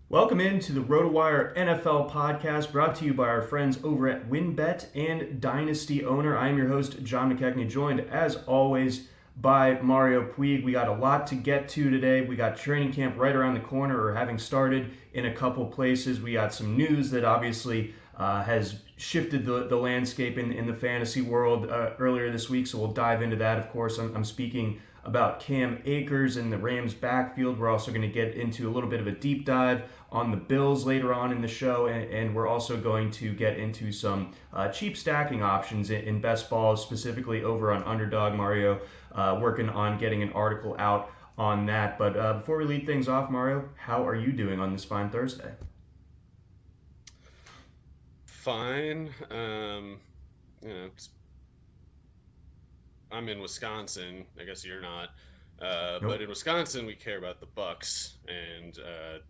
Welcome into the RotoWire NFL podcast brought to you by our friends over at WinBet and Dynasty Owner. I am your host, John McKechnie, joined as always by Mario Puig. We got a lot to get to today. We got training camp right around the corner, or having started in a couple places. We got some news that obviously has shifted the landscape in the fantasy world earlier this week, so we'll dive into that. Of course, I'm speaking about Cam Akers and the Rams backfield. We're also going to get into a little bit of a deep dive on the Bills later on in the show, and we're also going to get into some cheap stacking options in best balls, specifically over on Underdog. Mario working on getting an article out on that. But before we lead things off, Mario, how are you doing on this fine Thursday? Fine. You know, I'm in Wisconsin. I guess you're not. But Nope. in Wisconsin, we care about the Bucks, and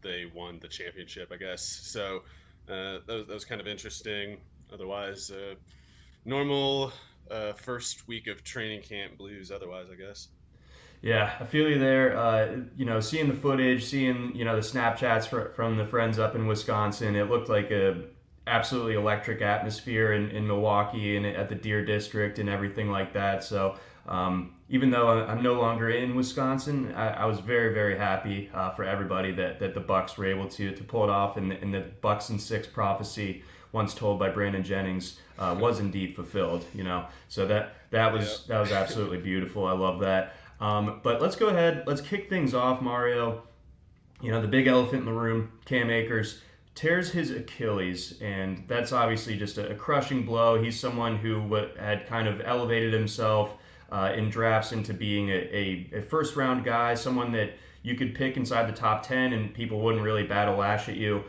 they won the championship, I guess. So that was kind of interesting. Otherwise, normal first week of training camp blues. Otherwise, I guess. Yeah, I feel you there. Seeing the footage, seeing the Snapchats from the friends up in Wisconsin, it looked like a absolutely electric atmosphere in Milwaukee and at the Deer District and everything like that. So even though I'm no longer in Wisconsin, I was very very happy for everybody that the Bucks were able to pull it off, and the Bucks and six prophecy once told by Brandon Jennings was indeed fulfilled. So Yeah. that was absolutely beautiful. I love that. But let's go ahead. Let's kick things off, Mario. The big elephant in the room, Cam Akers, tears his Achilles, and that's obviously just a crushing blow. He's someone who had kind of elevated himself in drafts into being a first round guy, someone that you could pick inside the top 10 and people wouldn't really battle lash at you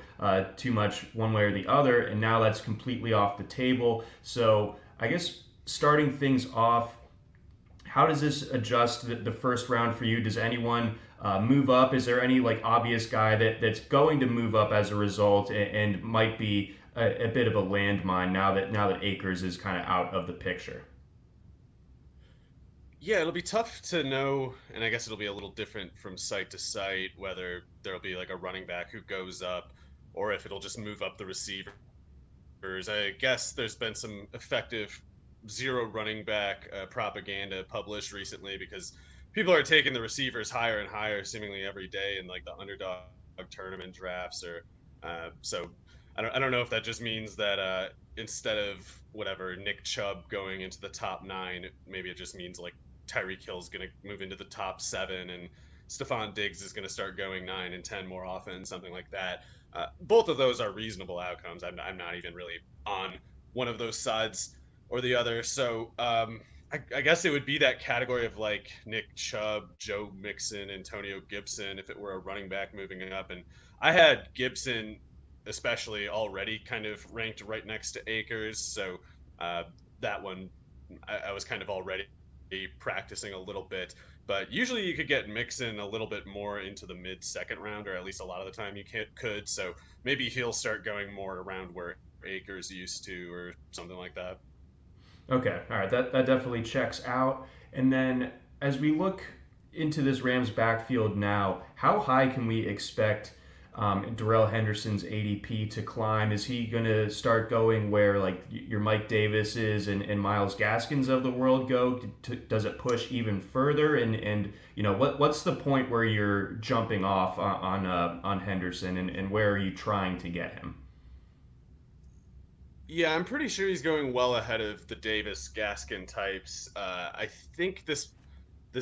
too much one way or the other. And now that's completely off the table. So I guess starting things off, how does this adjust the first round for you? Does anyone move up? Is there any like obvious guy that's going to move up as a result and might be a bit of a landmine now that Akers is kind of out of the picture? Yeah, it'll be tough to know, and I guess it'll be a little different from site to site whether there'll be like a running back who goes up or if it'll just move up the receivers. I guess there's been some effective zero running back propaganda published recently because people are taking the receivers higher and higher seemingly every day in like the underdog tournament drafts or so I don't know if that just means that instead of whatever Nick Chubb going into the top 9, maybe it just means like Tyreek Hill's going to move into the top 7 and Stephon Diggs is going to start going 9 and 10 more often, something like that. Both of those are reasonable outcomes. I'm not even really on one of those sides or the other. So I guess it would be that category of like Nick Chubb, Joe Mixon, Antonio Gibson if it were a running back moving up. And I had Gibson especially already kind of ranked right next to Akers. So uh, that one I was kind of already practicing a little bit. But usually you could get Mixon a little bit more into the mid second round, or at least a lot of the time you could. So maybe he'll start going more around where Akers used to, or something like that. Okay, all right, that definitely checks out. And then as we look into this Rams backfield now, how high can we expect Darrell Henderson's ADP to climb? Is he going to start going where like your Mike Davises and Miles Gaskins of the world go? Does it push even further? And what's the point where you're jumping off on Henderson, and where are you trying to get him? Yeah, I'm pretty sure he's going well ahead of the Davis Gaskin types. I think this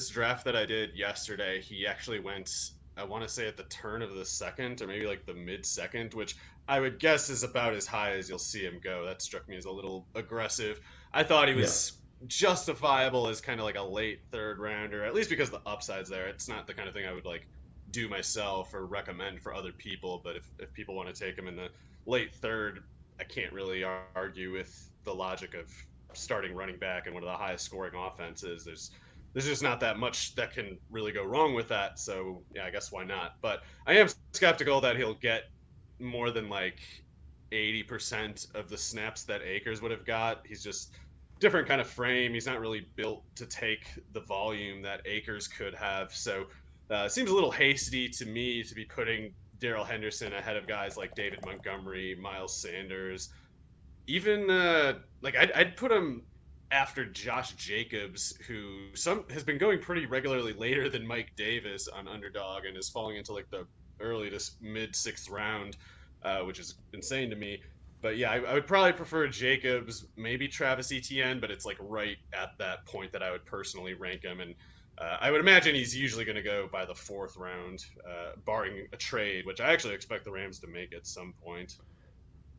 draft that I did yesterday, he actually went, I want to say at the turn of the second or maybe like the mid second, which I would guess is about as high as you'll see him go. That struck me as a little aggressive. I thought he Yeah. was justifiable as kind of like a late third rounder, at least because the upside's there. It's not the kind of thing I would like do myself or recommend for other people, but if people want to take him in the late third, I can't really argue with the logic of starting running back and one of the highest scoring offenses. There's just not that much that can really go wrong with that. So yeah, I guess why not? But I am skeptical that he'll get more than like 80% of the snaps that Akers would have got. He's just different kind of frame. He's not really built to take the volume that Akers could have. So it seems a little hasty to me to be putting Darrell Henderson ahead of guys like David Montgomery, Miles Sanders, even like I'd put him after Josh Jacobs, who some has been going pretty regularly later than Mike Davis on Underdog and is falling into like the early to mid sixth round, which is insane to me. But yeah, I would probably prefer Jacobs, maybe Travis Etienne, but it's like right at that point that I would personally rank him. And I would imagine he's usually going to go by the fourth round, barring a trade, which I actually expect the Rams to make at some point.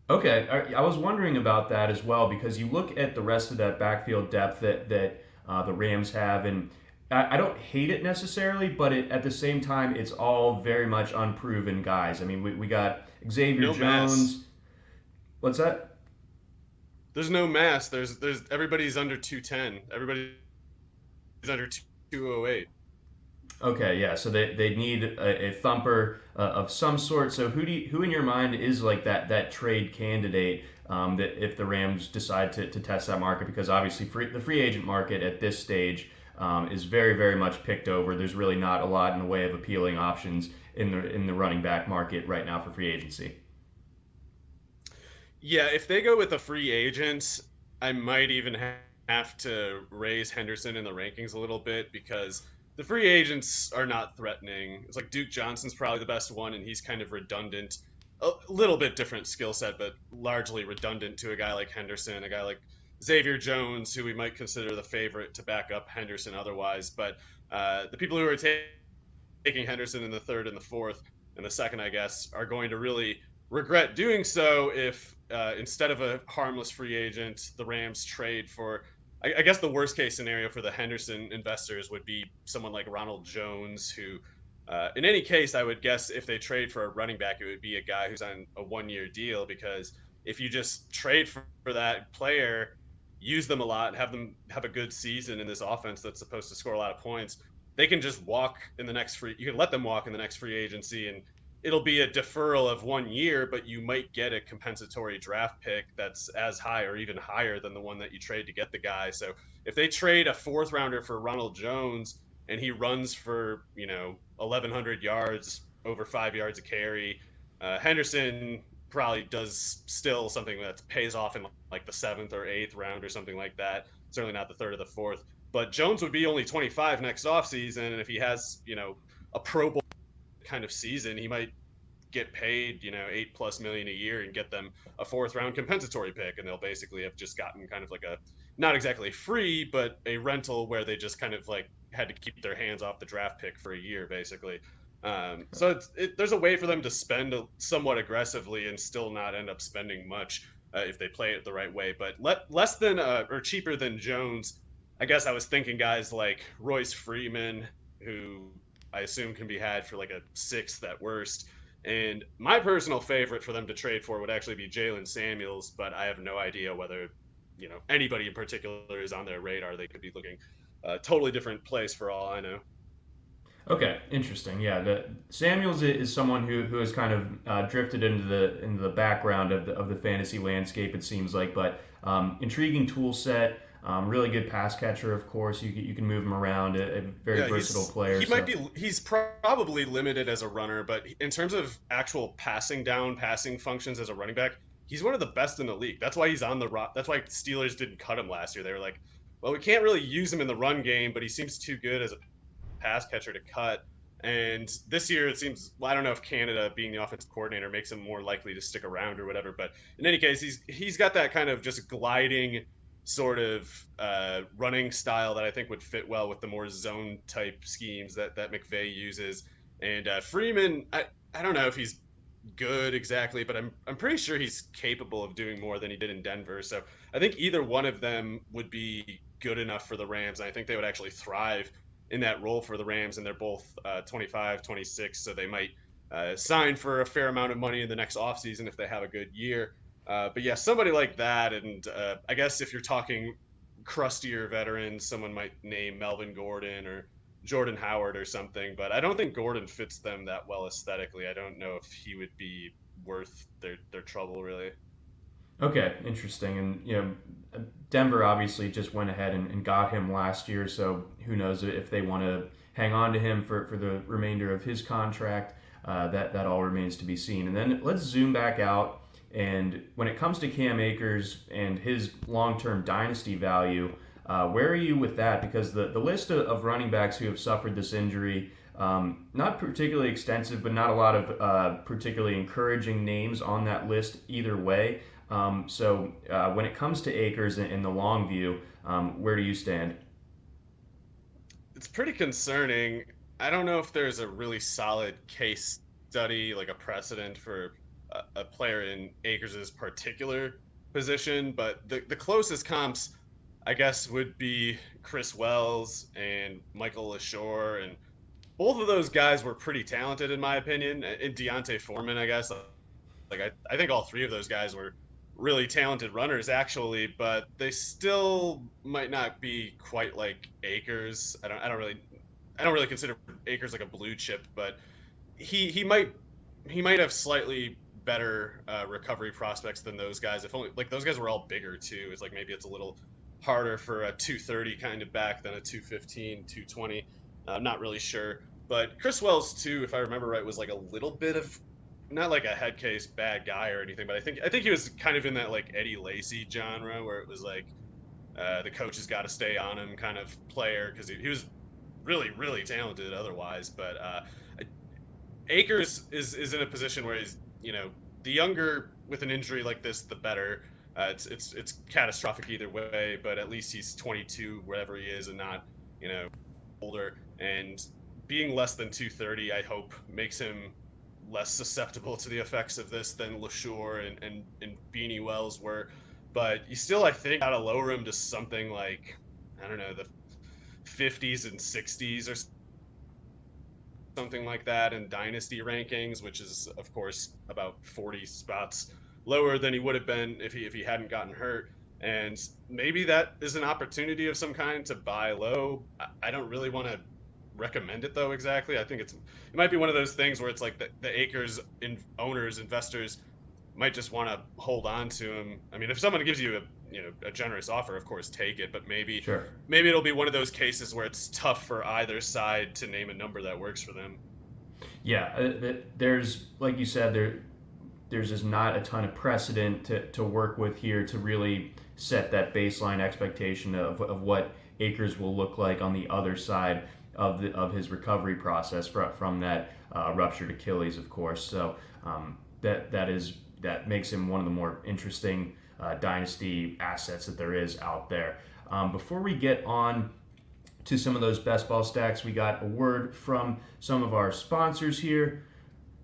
Okay, I was wondering about that as well because you look at the rest of that backfield depth that the Rams have, and I don't hate it necessarily, but at the same time, it's all very much unproven guys. I mean, we got Xavier No mass. Jones. What's that? There's no mass. There's everybody's under 210. Everybody's under 208. Okay, yeah. So they need a thumper of some sort. So who in your mind is like that trade candidate that if the Rams decide to test that market, because obviously the free agent market at this stage is very much picked over. There's really not a lot in the way of appealing options in the running back market right now for free agency. Yeah, if they go with a free agent, I might even have to raise Henderson in the rankings a little bit because the free agents are not threatening. It's like Duke Johnson's probably the best one, and he's kind of redundant. A little bit different skill set, but largely redundant to a guy like Henderson, a guy like Xavier Jones, who we might consider the favorite to back up Henderson otherwise. But the people who are taking Henderson in the third and the fourth and the second, I guess, are going to really regret doing so if instead of a harmless free agent, the Rams trade for. I guess the worst case scenario for the Henderson investors would be someone like Ronald Jones, who, in any case, I would guess if they trade for a running back, it would be a guy who's on a 1 year deal because if you just trade for that player, use them a lot, have them have a good season in this offense that's supposed to score a lot of points, they can just walk in the next free. You can let them walk in the next free agency, and it'll be a deferral of 1 year, but you might get a compensatory draft pick that's as high or even higher than the one that you trade to get the guy. So if they trade a fourth rounder for Ronald Jones and he runs for 1,100 yards, over 5 yards a carry, Henderson probably does still something that pays off in like the seventh or eighth round or something like that. Certainly not the third or the fourth. But Jones would be only 25 next offseason, and if he has, a Pro Bowl kind of season, he might get paid, 8+ million a year and get them a fourth round compensatory pick. And they'll basically have just gotten kind of like a, not exactly free, but a rental where they just kind of like had to keep their hands off the draft pick for a year, basically. So there's a way for them to spend somewhat aggressively and still not end up spending much if they play it the right way. But less than or cheaper than Jones, I guess I was thinking guys like Royce Freeman, who I assume can be had for like a sixth at worst. And my personal favorite for them to trade for would actually be Jalen Samuels, but I have no idea whether anybody in particular is on their radar. They could be looking a totally different place for all I know. Okay, interesting. Yeah, the Samuels is someone who has kind of drifted into the background of the fantasy landscape. It seems like, but intriguing tool set. Really good pass catcher, of course. You can move him around. A very Yeah, versatile player. he might be he's probably limited as a runner, but in terms of actual passing functions as a running back, he's one of the best in the league. That's why he's on the That's why Steelers didn't cut him last year. They were like, well, we can't really use him in the run game, but he seems too good as a pass catcher to cut. And this year, it seems, well, I don't know if Canada being the offensive coordinator makes him more likely to stick around or whatever. But in any case, he's got that kind of just gliding sort of running style that I think would fit well with the more zone type schemes that McVay uses. And Freeman, I don't know if he's good exactly, but I'm pretty sure he's capable of doing more than he did in Denver. So I think either one of them would be good enough for the Rams. And I think they would actually thrive in that role for the Rams. And they're both 25, 26, so they might sign for a fair amount of money in the next offseason if they have a good year. But yeah, somebody like that. And I guess if you're talking crustier veterans, someone might name Melvin Gordon or Jordan Howard or something, but I don't think Gordon fits them that well aesthetically. I don't know if he would be worth their trouble, really. Okay, interesting. And Denver obviously just went ahead and got him last year, so who knows if they want to hang on to him for the remainder of his contract. That all remains to be seen. And then let's zoom back out. And when it comes to Cam Akers and his long-term dynasty value, where are you with that? Because the list of running backs who have suffered this injury, not particularly extensive, but not a lot of particularly encouraging names on that list either way. So when it comes to Akers in the long view, where do you stand? It's pretty concerning. I don't know if there's a really solid case study, like a precedent for a player in Akers' particular position, but the closest comps, I guess, would be Chris Wells and Michael LaShore, and both of those guys were pretty talented in my opinion. And Deontay Foreman, I guess, I think all three of those guys were really talented runners actually, but they still might not be quite like Akers. I don't really consider Akers like a blue chip, but he he might he might have slightly better recovery prospects than those guys. If only like those guys were all bigger too. It's like maybe it's a little harder for a 230 kind of back than a 215, 220. I'm not really sure. But Chris Wells too, if I remember right, was like a little bit of not like a head case bad guy or anything, but I think he was kind of in that like Eddie Lacy genre where it was like the coach has got to stay on him kind of player because he was really talented otherwise. But Akers is in a position where he's the younger with an injury like this, the better. It's catastrophic either way, but at least he's 22 wherever he is and not older. And being less than 230, I hope makes him less susceptible to the effects of this than LaShore and Beanie Wells were. But you still, I think, gotta lower him to something like, I don't know, the 50s and 60s or something like that in dynasty rankings, which is, of course, about 40 spots lower than he would have been if he hadn't gotten hurt. And maybe that is an opportunity of some kind to buy low. I don't really want to recommend it though exactly. I think it might be one of those things where it's like the Acres owners, investors might just want to hold on to him. I mean, if someone gives you a generous offer, of course take it, but Sure. maybe it'll be one of those cases where it's tough for either side to name a number that works for them. Yeah, there's like you said there's just not a ton of precedent to work with here to really set that baseline expectation of what Akers will look like on the other side of his recovery process from that ruptured Achilles, of course. So that makes him one of the more interesting dynasty assets that there is out there. Before we get on to some of those best ball stacks, we got a word from some of our sponsors here.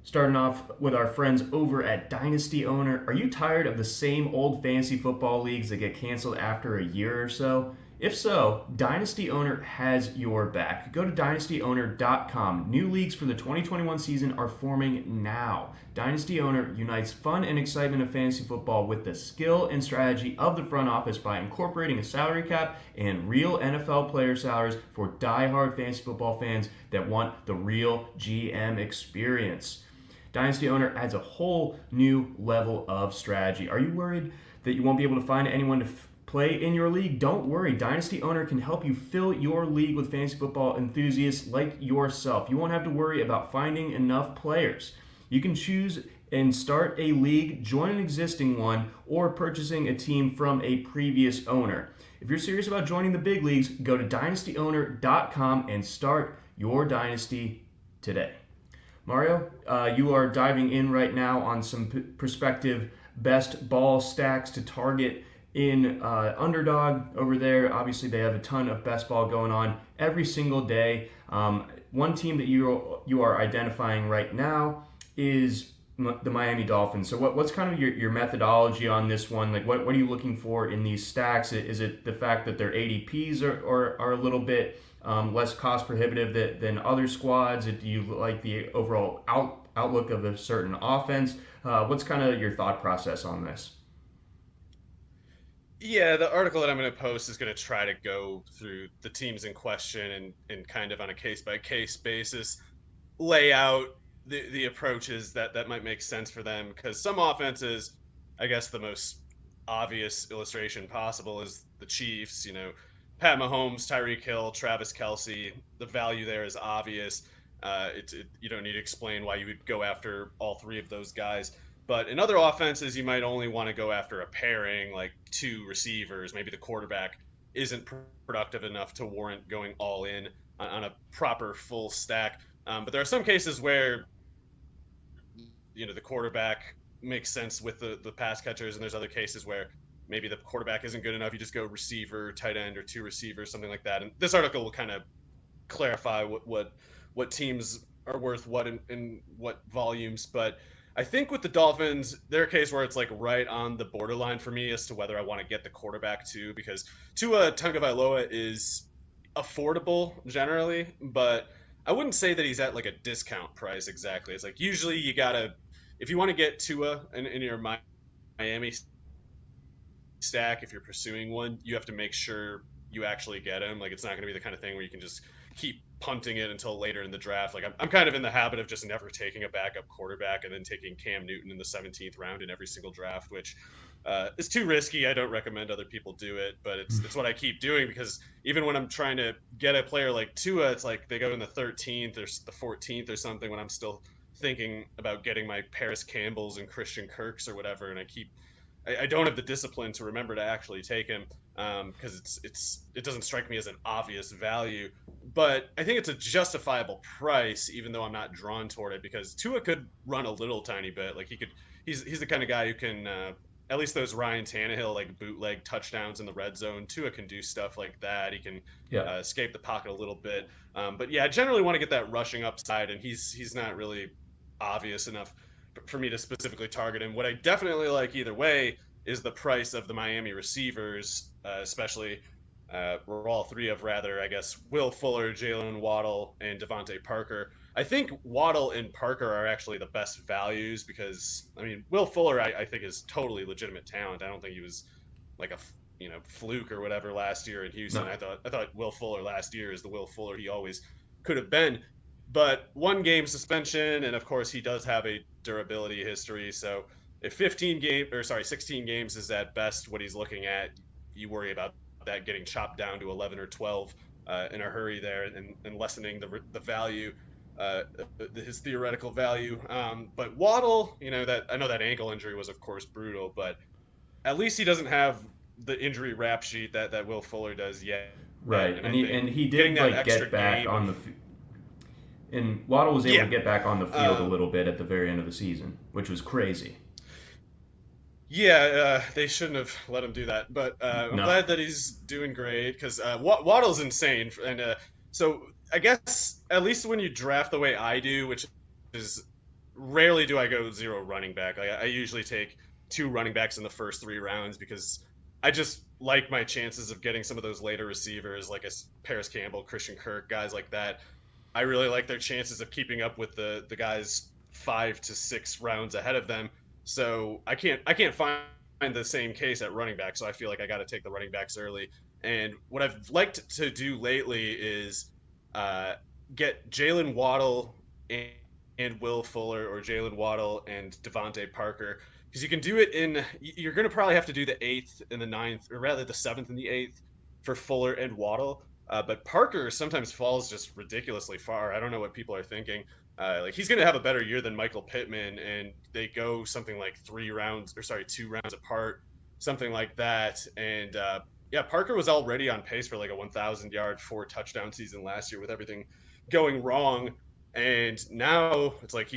Starting off with our friends over at Dynasty Owner. Are you tired of the same old fantasy football leagues that get canceled after a year or so? If so, Dynasty Owner has your back. Go to dynastyowner.com. New leagues for the 2021 season are forming now. Dynasty Owner unites fun and excitement of fantasy football with the skill and strategy of the front office by incorporating a salary cap and real NFL player salaries for die-hard fantasy football fans that want the real GM experience. Dynasty Owner adds a whole new level of strategy. Are you worried that you won't be able to find anyone to play in your league? Don't worry. Dynasty Owner can help you fill your league with fantasy football enthusiasts like yourself. You won't have to worry about finding enough players. You can choose and start a league, join an existing one, or purchasing a team from a previous owner. If you're serious about joining the big leagues, go to dynastyowner.com and start your dynasty today. Mario, you are diving in right now on some prospective best ball stacks to target in Underdog over there. Obviously, they have a ton of best ball going on every single day. One team that you are identifying right now is the Miami Dolphins. So what's kind of your methodology on this one? Like what are you looking for in these stacks? Is it the fact that their ADPs are a little bit less cost prohibitive than other squads? Do you like the overall outlook of a certain offense? What's kind of your thought process on this? Yeah, the article that I'm going to post is going to try to go through the teams in question and kind of on a case by case basis lay out the approaches that might make sense for them because some offenses, I guess the most obvious illustration possible is the Chiefs. Pat Mahomes, Tyreek Hill, Travis Kelsey. The value there is obvious. You don't need to explain why you would go after all three of those guys. But in other offenses, you might only want to go after a pairing, like two receivers. Maybe the quarterback isn't productive enough to warrant going all in on a proper full stack. But there are some cases where the quarterback makes sense with the pass catchers, and there's other cases where maybe the quarterback isn't good enough. You just go receiver, tight end, or two receivers, something like that. And this article will kind of clarify what teams are worth what in what volumes. But I think with the Dolphins, they're a case where it's like right on the borderline for me as to whether I want to get the quarterback too, because Tua Tagovailoa is affordable generally, but I wouldn't say that he's at like a discount price exactly. It's like usually you gotta, if you want to get Tua in your Miami stack, if you're pursuing one, you have to make sure you actually get him. Like it's not going to be the kind of thing where you can just keep punting it until later in the draft. Like I'm kind of in the habit of just never taking a backup quarterback and then taking Cam Newton in the 17th round in every single draft, which is too risky. I don't recommend other people do it, but it's what I keep doing because even when I'm trying to get a player like Tua, it's like they go in the 13th or the 14th or something when I'm still thinking about getting my Paris Campbells and Christian Kirks or whatever, and I don't have the discipline to remember to actually take him because it doesn't strike me as an obvious value, but I think it's a justifiable price even though I'm not drawn toward it because Tua could run a little tiny bit. Like he's the kind of guy who can at least those Ryan Tannehill like bootleg touchdowns in the red zone. Tua can do stuff like that. He can escape the pocket a little bit, but yeah, I generally want to get that rushing upside, and he's not really obvious enough for me to specifically target him. What I definitely like either way is the price of the Miami receivers, especially we're all three of rather, I guess, Will Fuller, Jalen Waddle, and Devontae Parker. I think Waddle and Parker are actually the best values because, I mean, Will Fuller, I think is totally legitimate talent. I don't think he was like a fluke or whatever last year in Houston. No. I thought Will Fuller last year is the Will Fuller he always could have been. But one game suspension, and of course he does have a durability history. So if 16 games is at best what he's looking at, you worry about that getting chopped down to 11 or 12 in a hurry there, and lessening the value, his theoretical value. But Waddle, that I know that ankle injury was of course brutal, but at least he doesn't have the injury rap sheet that Will Fuller does yet. Right, And he did like get back on the. And Waddle was able to get back on the field a little bit at the very end of the season, which was crazy. Yeah, they shouldn't have let him do that, but I'm glad that he's doing great because Waddle's insane, and so I guess at least when you draft the way I do, which is rarely do I go zero running back. Like I usually take two running backs in the first three rounds because I just like my chances of getting some of those later receivers, like a Paris Campbell, Christian Kirk, guys like that. I really like their chances of keeping up with the guys 5 to 6 rounds ahead of them. So I can't find the same case at running back. So I feel like I got to take the running backs early. And what I've liked to do lately is get Jalen Waddle and Will Fuller, or Jalen Waddle and Devontae Parker, because you can do it in. You're going to probably have to do the 8th and the 9th, or rather the 7th and the 8th for Fuller and Waddle. But Parker sometimes falls just ridiculously far. I don't know what people are thinking. Like he's going to have a better year than Michael Pittman, and they go something like 2 rounds apart, something like that. And yeah, Parker was already on pace for like a 1,000-yard, 4-touchdown season last year with everything going wrong. And now it's like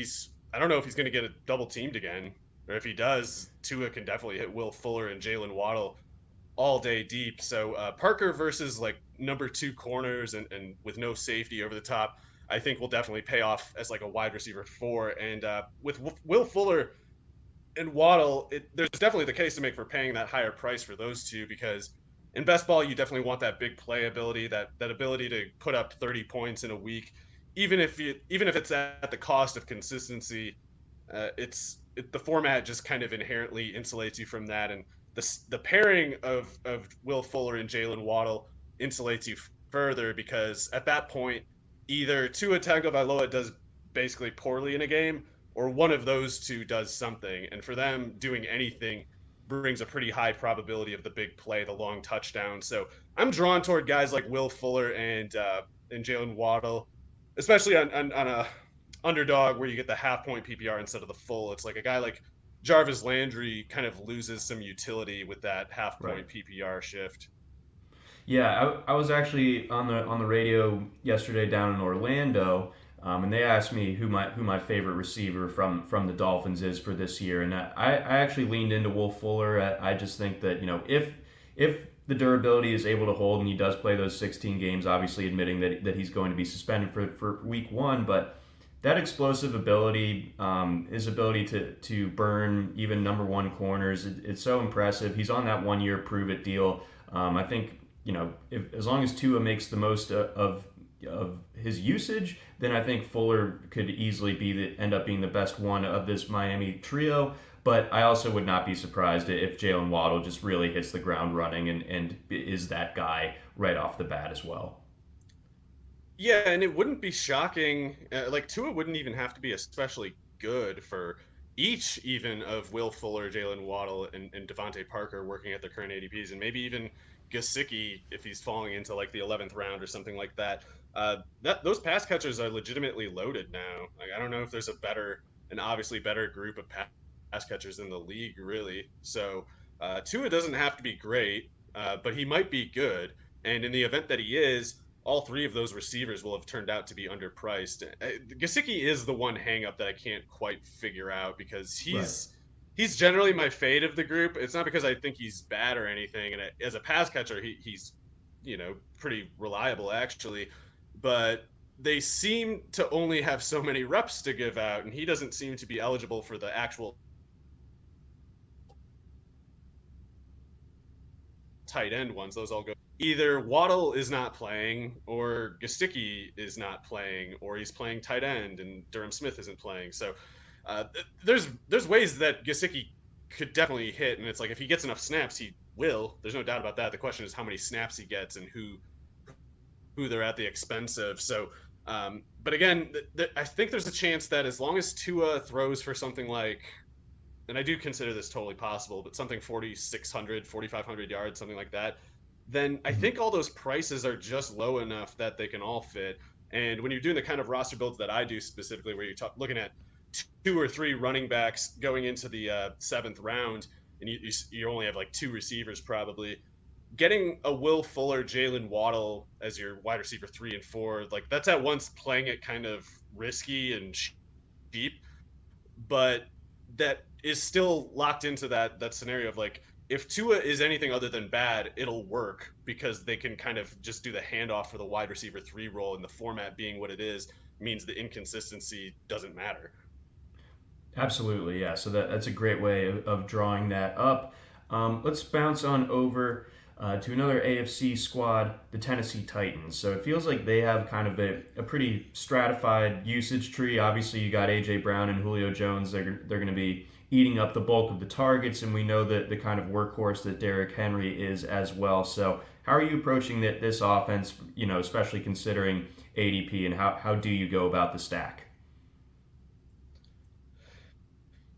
I don't know if he's going to get double teamed again, or if he does, Tua can definitely hit Will Fuller and Jalen Waddle all day deep. So Parker versus like number 2 corners and with no safety over the top, I think will definitely pay off as like a wide receiver 4. And with Will Fuller and Waddle, there's definitely the case to make for paying that higher price for those two, because in best ball you definitely want that big play ability, that ability to put up 30 points in a week, even if it's at the cost of consistency. The format just kind of inherently insulates you from that, and the pairing of Will Fuller and Jalen Waddle insulates you further, because at that point either Tua Tagovailoa does basically poorly in a game, or one of those two does something, and for them doing anything brings a pretty high probability of the big play, the long touchdown. So I'm drawn toward guys like Will Fuller and Jalen Waddle, especially on a underdog where you get the half point PPR instead of the full. It's like a guy like Jarvis Landry kind of loses some utility with that half Right. point PPR shift. Yeah, I was actually on the radio yesterday down in Orlando, and they asked me who my favorite receiver from the Dolphins is for this year, and I actually leaned into Will Fuller. I just think that if the durability is able to hold and he does play those 16 games, obviously admitting that he's going to be suspended for week one, but that explosive ability, his ability to burn even number one corners, it's so impressive. He's on that 1 year prove it deal. I think if as long as Tua makes the most of his usage, then I think Fuller could easily end up being the best one of this Miami trio. But I also would not be surprised if Jalen Waddle just really hits the ground running and is that guy right off the bat as well. Yeah, and it wouldn't be shocking. Like Tua wouldn't even have to be especially good for each even of Will Fuller, Jalen Waddle, and Devontae Parker working at their current ADPs, and maybe even Gesicki if he's falling into like the 11th round or something like that. That those pass catchers are legitimately loaded now. Like I don't know if there's an obviously better group of pass catchers in the league, really. So Tua doesn't have to be great, but he might be good. And in the event that he is, all three of those receivers will have turned out to be underpriced. Gesicki is the one hangup that I can't quite figure out because Right. he's generally my fade of the group. It's not because I think he's bad or anything, and as a pass catcher, he's pretty reliable actually, but they seem to only have so many reps to give out, and he doesn't seem to be eligible for the actual tight end ones. Those all go either Waddle is not playing, or Gesicki is not playing, or he's playing tight end and Durham Smith isn't playing. So there's ways that Gesicki could definitely hit, and it's like if he gets enough snaps, he will. There's no doubt about that. The question is how many snaps he gets and who they're at the expense of. So, but again, I think there's a chance that as long as Tua throws for something like, and I do consider this totally possible, but something 4,600, 4,500 yards, something like that, then I Mm-hmm. think all those prices are just low enough that they can all fit. And when you're doing the kind of roster builds that I do specifically, where you're looking at two or three running backs going into the seventh round, and you only have like two receivers probably, getting a Will Fuller, Jalen Waddle as your wide receiver 3 and 4, like that's at once playing it kind of risky and cheap, but that is still locked into that scenario of like if Tua is anything other than bad, it'll work because they can kind of just do the handoff for the wide receiver 3 role, and the format being what it is means the inconsistency doesn't matter. Absolutely, yeah. So that's a great way of drawing that up. Let's bounce on over to another AFC squad, the Tennessee Titans. So it feels like they have kind of a pretty stratified usage tree. Obviously, you got A.J. Brown and Julio Jones. They're going to be eating up the bulk of the targets, and we know that the kind of workhorse that Derrick Henry is as well. So how are you approaching this offense, especially considering ADP, and how do you go about the stack?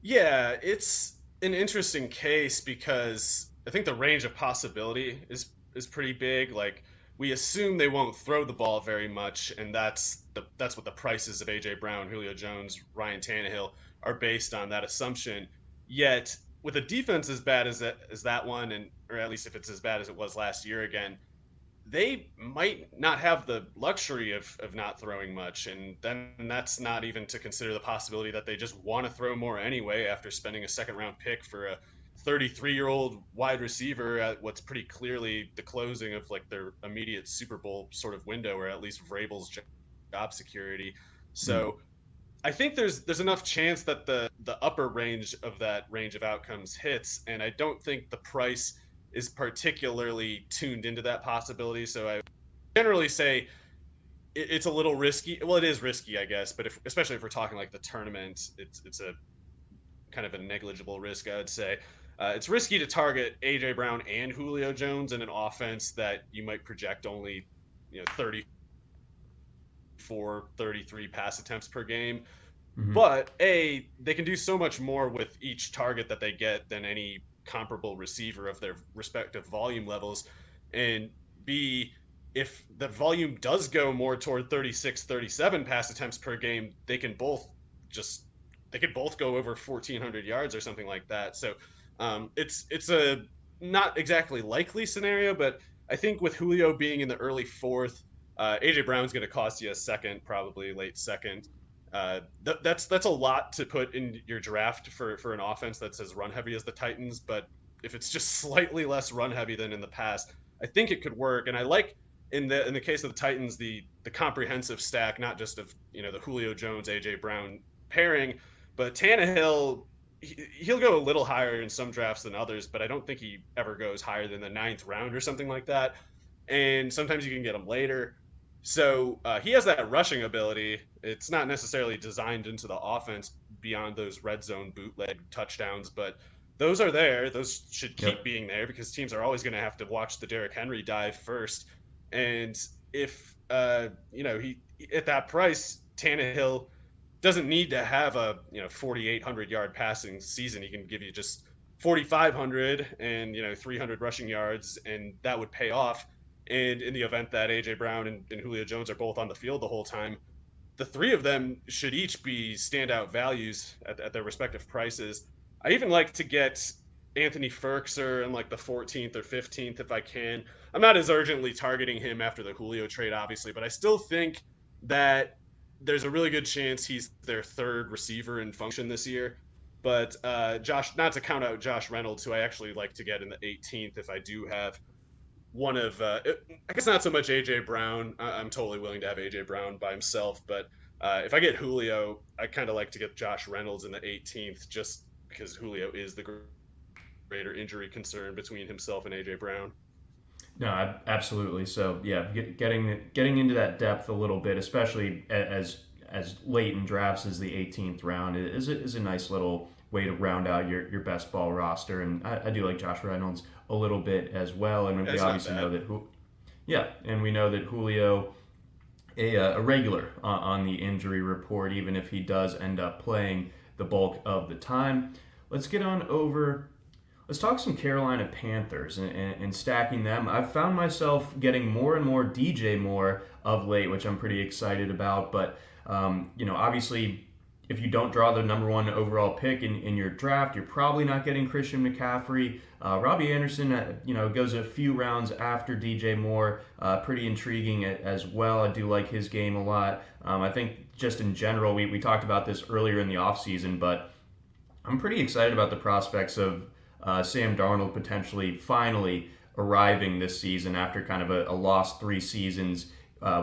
Yeah, it's an interesting case because I think the range of possibility is pretty big. Like we assume they won't throw the ball very much, and that's what the prices of AJ Brown, Julio Jones, Ryan Tannehill are based on that assumption. Yet with a defense as bad as that one, and or at least if it's as bad as it was last year again, they might not have the luxury of not throwing much. And then that's not even to consider the possibility that they just want to throw more anyway after spending a second round pick for a 33-year-old wide receiver at what's pretty clearly the closing of like their immediate Super Bowl sort of window, or at least Vrabel's job security. Mm. So I think there's enough chance that the upper range of that range of outcomes hits, and I don't think the price is particularly tuned into that possibility. So I generally say it's a little risky. Well, it is risky, I guess, but especially if we're talking like the tournament, it's a kind of a negligible risk, I would say. It's risky to target AJ Brown and Julio Jones in an offense that you might project only 34, 33 pass attempts per game. Mm-hmm. But A, they can do so much more with each target that they get than any comparable receiver of their respective volume levels. And B, if the volume does go more toward 36, 37 pass attempts per game, just they could both go over 1,400 yards or something like that. So it's a not exactly likely scenario, but I think with Julio being in the early fourth, AJ Brown's going to cost you a second, probably late second. That's a lot to put in your draft for an offense that's as run heavy as the Titans. But if it's just slightly less run heavy than in the past, I think it could work. And I like in the case of the Titans the comprehensive stack, not just of the Julio Jones AJ Brown pairing, but Tannehill. He'll go a little higher in some drafts than others, but I don't think he ever goes higher than the ninth round or something like that. And sometimes you can get him later. So he has that rushing ability. It's not necessarily designed into the offense beyond those red zone bootleg touchdowns, but those are there. Those should keep Yep. being there because teams are always going to have to watch the Derrick Henry dive first. And if he at that price, Tannehill doesn't need to have a 4,800 yard passing season. He can give you just 4,500 and 300 rushing yards, and that would pay off. And in the event that AJ Brown and Julio Jones are both on the field the whole time, the three of them should each be standout values at their respective prices. I even like to get Anthony Firkser in like the 14th or 15th if I can. I'm not as urgently targeting him after the Julio trade, obviously, but I still think that there's a really good chance he's their third receiver in function this year. But not to count out Josh Reynolds, who I actually like to get in the 18th if I do have one of I guess not so much AJ Brown. I'm totally willing to have AJ Brown by himself, but if I get Julio, I kind of like to get Josh Reynolds in the 18th just because Julio is the greater injury concern between himself and AJ Brown. No, absolutely. So yeah, getting into that depth a little bit, especially as late in drafts as the 18th round, is a nice little way to round out your best ball roster. And I do like Josh Reynolds a little bit as well. And Yeah, we it's not obviously bad. know that and we know that Julio a regular on the injury report, even if he does end up playing the bulk of the time. Let's get on over. Let's talk some Carolina Panthers and stacking them. I've found myself getting more and more DJ Moore of late, which I'm pretty excited about. But obviously, if you don't draw the number one overall pick in your draft, you're probably not getting Christian McCaffrey. Robbie Anderson, goes a few rounds after DJ Moore. Pretty intriguing as well. I do like his game a lot. I think just in general, we talked about this earlier in the offseason, but I'm pretty excited about the prospects of Sam Darnold potentially finally arriving this season after kind of a lost 3 seasons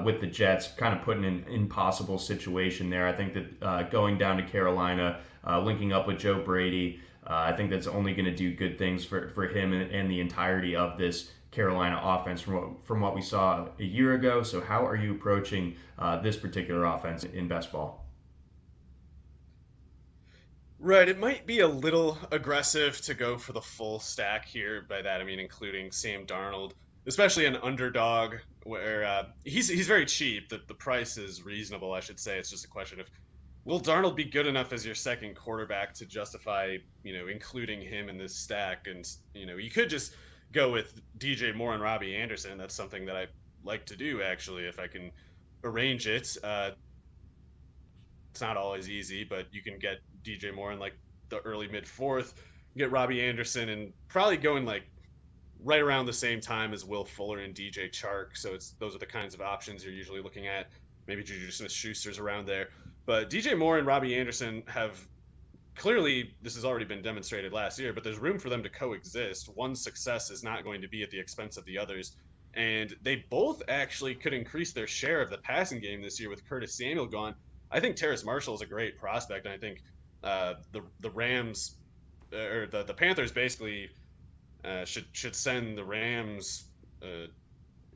with the Jets, kind of putting in an impossible situation there. I think that going down to Carolina, linking up with Joe Brady, I think that's only going to do good things for him and the entirety of this Carolina offense from what we saw a year ago. So how are you approaching this particular offense in best ball? Right, it might be a little aggressive to go for the full stack here. By that I mean including Sam Darnold, especially an underdog where he's very cheap. The price is reasonable, I should say. It's just a question of will Darnold be good enough as your second quarterback to justify including him in this stack? And you could just go with DJ Moore and Robbie Anderson. That's something that I like to do actually if I can arrange it. It's not always easy, but you can get DJ Moore in like the early mid fourth, get Robbie Anderson, and probably going like right around the same time as Will Fuller and DJ Chark. So those are the kinds of options you're usually looking at. Maybe Juju Smith-Schuster's around there, but DJ Moore and Robbie Anderson have clearly this has already been demonstrated last year, but there's room for them to coexist. One success is not going to be at the expense of the others. And they both actually could increase their share of the passing game this year with Curtis Samuel gone. I think Terrace Marshall is a great prospect, and I think the Rams or the Panthers basically should send the Rams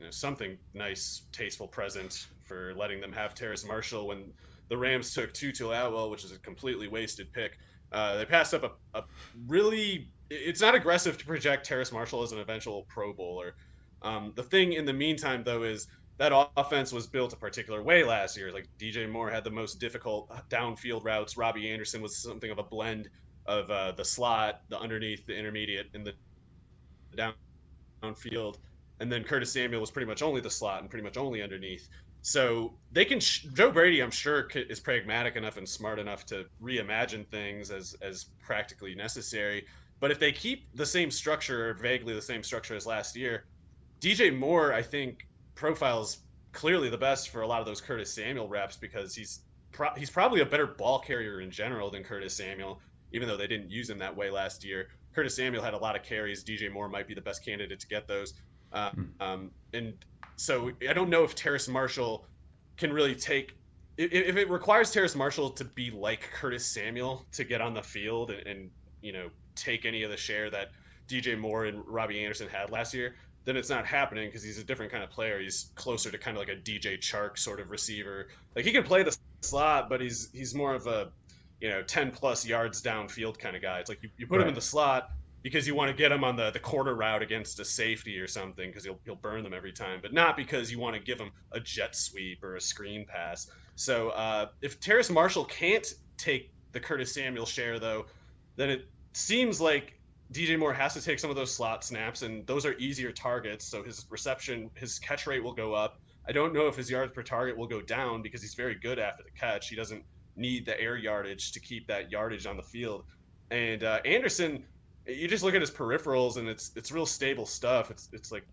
something nice, tasteful present for letting them have Terrace Marshall when the Rams took Tutu Atwell, which is a completely wasted pick. They passed up a really. It's not aggressive to project Terrace Marshall as an eventual Pro Bowler. The thing in the meantime, though, is that offense was built a particular way last year. Like DJ Moore had the most difficult downfield routes. Robbie Anderson was something of a blend of the slot, the underneath, the intermediate, and the downfield. And then Curtis Samuel was pretty much only the slot and pretty much only underneath. So they can. Joe Brady, I'm sure, is pragmatic enough and smart enough to reimagine things as practically necessary. But if they keep the same structure, or vaguely the same structure as last year, DJ Moore, I think, profiles clearly the best for a lot of those Curtis Samuel reps because he's probably a better ball carrier in general than Curtis Samuel, even though they didn't use him that way last year. Curtis Samuel had a lot of carries. DJ Moore might be the best candidate to get those. And so I don't know if Terrace Marshall can really take if it requires Terrace Marshall to be like Curtis Samuel to get on the field and take any of the share that DJ Moore and Robbie Anderson had last year, then it's not happening because he's a different kind of player. He's closer to kind of like a DJ Chark sort of receiver. Like he can play the slot, but he's more of a 10 plus yards downfield kind of guy. It's like you put him in the slot because you want to get him on the quarter route against a safety or something because he'll burn them every time, but not because you want to give him a jet sweep or a screen pass. So if Terrace Marshall can't take the Curtis Samuel share, though, then it seems like DJ Moore has to take some of those slot snaps, and those are easier targets, so his catch rate will go up. I don't know if his yards per target will go down because he's very good after the catch. He doesn't need the air yardage to keep that yardage on the field. And Anderson, you just look at his peripherals, and it's real stable stuff. It's like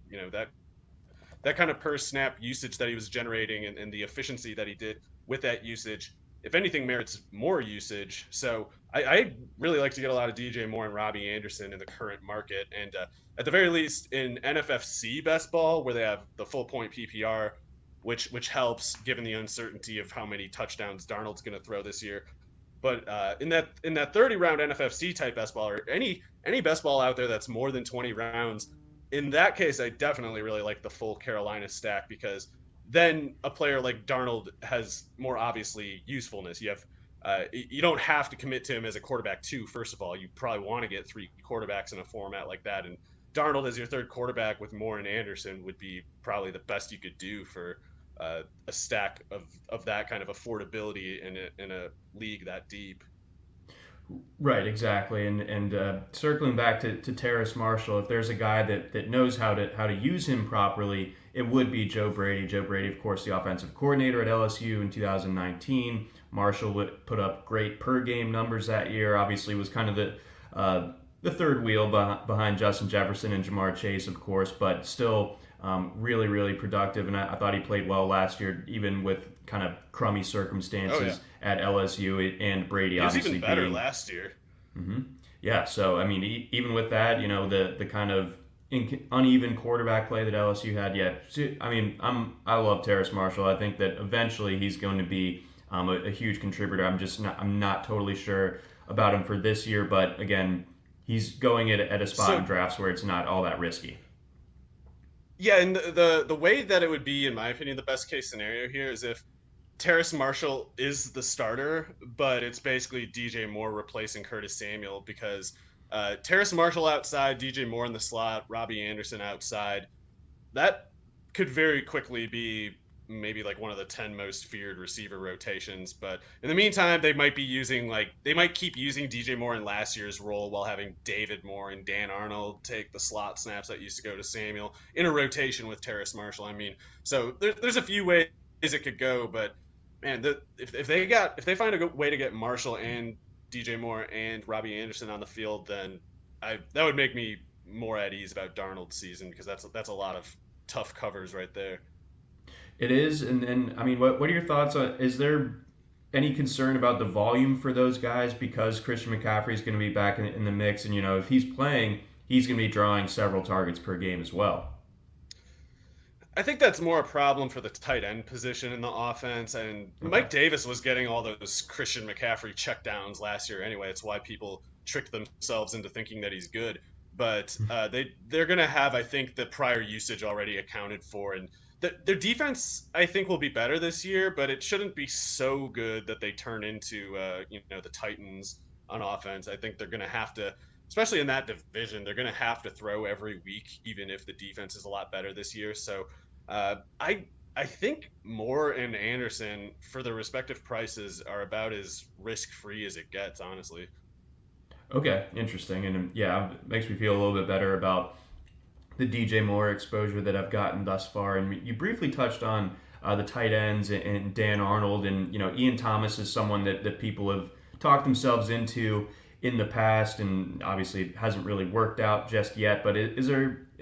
that kind of per snap usage that he was generating and the efficiency that he did with that usage, if anything, merits more usage. So I really like to get a lot of DJ Moore and Robbie Anderson in the current market. And at the very least, in NFFC best ball, where they have the full point PPR, which helps given the uncertainty of how many touchdowns Darnold's going to throw this year. But in that 30 round NFFC type best ball, or any best ball out there that's more than 20 rounds, in that case, I definitely really like the full Carolina stack because then a player like Darnold has more obviously usefulness. You don't have to commit to him as a quarterback too. First of all, you probably want to get 3 quarterbacks in a format like that, and Darnold as your third quarterback with Moore and Anderson would be probably the best you could do for a stack of that kind of affordability in a league that deep. Right, exactly. And circling back to Terrace Marshall, if there's a guy that knows how to use him properly, it would be Joe Brady. Joe Brady, of course, the offensive coordinator at LSU in 2019. Marshall would put up great per game numbers that year. Obviously, was kind of the third wheel behind Justin Jefferson and Jamar Chase, of course, but still really, really productive. And I thought he played well last year, even with kind of crummy circumstances at LSU, and Brady obviously he was even better last year. Mm-hmm. Yeah, so I mean, even with that, the kind of uneven quarterback play that LSU had, I mean, I love Terrace Marshall. I think that eventually he's going to be a huge contributor. I'm not totally sure about him for this year, but again, he's going at a spot in drafts where it's not all that risky. Yeah, and the way that it would be, in my opinion, the best case scenario here is if Terrace Marshall is the starter, but it's basically DJ Moore replacing Curtis Samuel because Terrace Marshall outside, DJ Moore in the slot, Robbie Anderson outside. That could very quickly be maybe like one of the 10 most feared receiver rotations. But in the meantime, they might keep using DJ Moore in last year's role while having David Moore and Dan Arnold take the slot snaps that used to go to Samuel in a rotation with Terrace Marshall. I mean, so there's a few ways it could go, but man, if they find a good way to get Marshall and DJ Moore and Robbie Anderson on the field, then that would make me more at ease about Darnold's season because that's a lot of tough covers right there. It is, and I mean, what are your thoughts on? Is there any concern about the volume for those guys because Christian McCaffrey is going to be back in the mix, and if he's playing, he's going to be drawing several targets per game as well. I think that's more a problem for the tight end position in the offense. And Mike Davis was getting all those Christian McCaffrey checkdowns last year anyway. It's why people tricked themselves into thinking that he's good. But they're going to have, I think, the prior usage already accounted for. And their defense, I think, will be better this year, but it shouldn't be so good that they turn into the Titans on offense. I think they're going to have to, especially in that division, they're going to have to throw every week, even if the defense is a lot better this year. So I I think Moore and Anderson, for their respective prices, are about as risk free as it gets, honestly. Okay, interesting. And yeah, it makes me feel a little bit better about the DJ Moore exposure that I've gotten thus far. And you briefly touched on the tight ends and Dan Arnold, and Ian Thomas is someone that people have talked themselves into in the past, and obviously hasn't really worked out just yet. But is